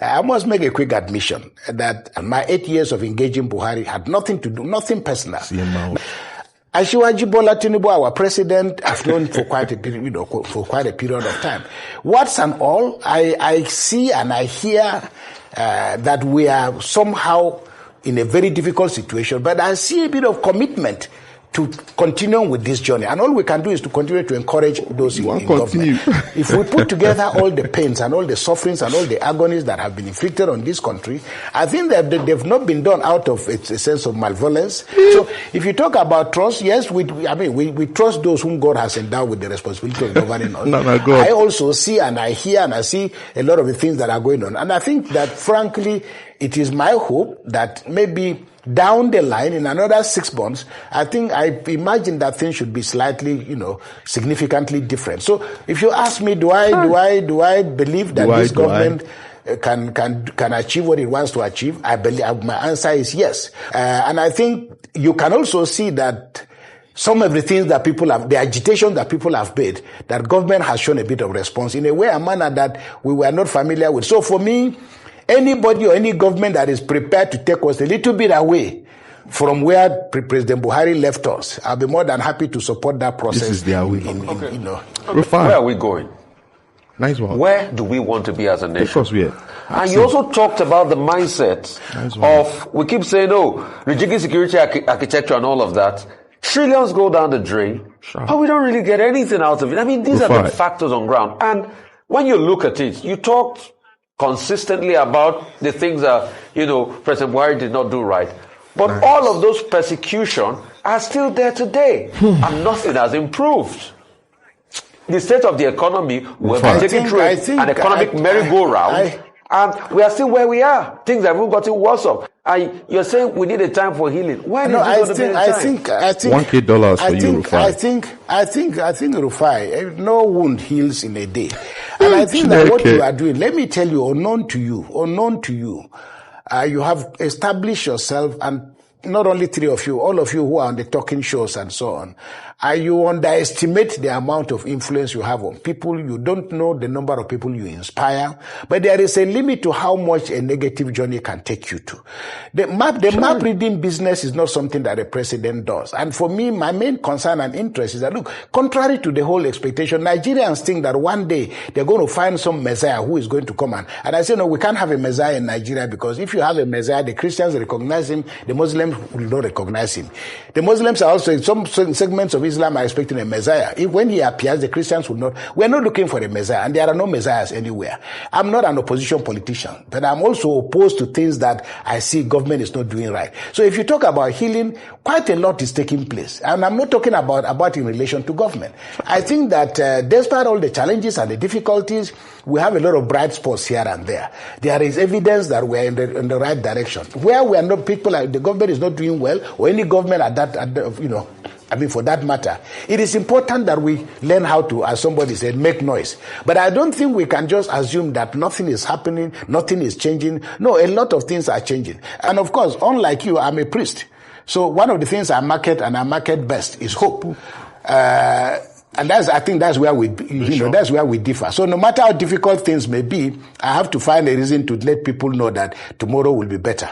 I must make a quick admission that my 8 years of engaging Buhari had nothing to do, nothing personal. Asiwaju Bola Tinubu, our president, I've known for quite a period, for quite a period of time. What's and all, I see and I hear that we are somehow in a very difficult situation, but I see a bit of commitment to continue with this journey. And all we can do is to continue to encourage those in government. If we put together all the pains and all the sufferings and all the agonies that have been inflicted on this country, I think that they've not been done out of a sense of malevolence. So if you talk about trust, yes, we trust those whom God has endowed with the responsibility of governing us. I also see and I hear and I see a lot of the things that are going on. And I think that, frankly, it is my hope that maybe down the line, in another 6 months, I imagine that things should be slightly, significantly different. So, if you ask me, do I believe that this government can achieve what it wants to achieve? I believe my answer is yes. And I think you can also see that some of the things that people have, the agitation that people have made, that government has shown a bit of response in a way, a manner that we were not familiar with. So, for me, anybody or any government that is prepared to take us a little bit away from where President Buhari left us, I'll be more than happy to support that process. This is the way. Where are we going? Nice one. Where do we want to be as a nation? Because we are. And you also talked about the mindset of, we keep saying, rejigging security architecture and all of that. Trillions go down the drain, but we don't really get anything out of it. I mean, these are the factors on ground. And when you look at it, you talked consistently about the things that, President Buhari did not do right. But all of those persecutions are still there today, and nothing has improved. The state of the economy, we're taking through an economic merry-go-round, and we are still where we are. Things have even gotten worse off. And you're saying we need a time for healing. When I think $1,000 for you, Rufai. I think, Rufai, no wound heals in a day. And I think that what you are doing, let me tell you, unknown to you, you have established yourself, and not only three of you, all of you who are on the talking shows and so on, you underestimate the amount of influence you have on people. You don't know the number of people you inspire, but there is a limit to how much a negative journey can take you to. The map reading business is not something that a president does. And for me, my main concern and interest is that, look, contrary to the whole expectation, Nigerians think that one day they're going to find some messiah who is going to come and I say, no, we can't have a messiah in Nigeria, because if you have a messiah, the Christians recognize him, the Muslims will not recognize him. The Muslims are also, in some segments of Islam, are expecting a messiah. When he appears, the Christians will not. We're not looking for a messiah, and there are no messiahs anywhere. I'm not an opposition politician, but I'm also opposed to things that I see government is not doing right. So if you talk about healing, quite a lot is taking place. And I'm not talking about in relation to government. I think that despite all the challenges and the difficulties, we have a lot of bright spots here and there. There is evidence that we're in the right direction. Where we are not, the government is not doing well, or any government for that matter, it is important that we learn how to, as somebody said, make noise. But I don't think we can just assume that nothing is happening, nothing is changing. No, a lot of things are changing. And of course, unlike you, I'm a priest. So one of the things I market best is hope. And I think that's where that's where we differ. So no matter how difficult things may be, I have to find a reason to let people know that tomorrow will be better.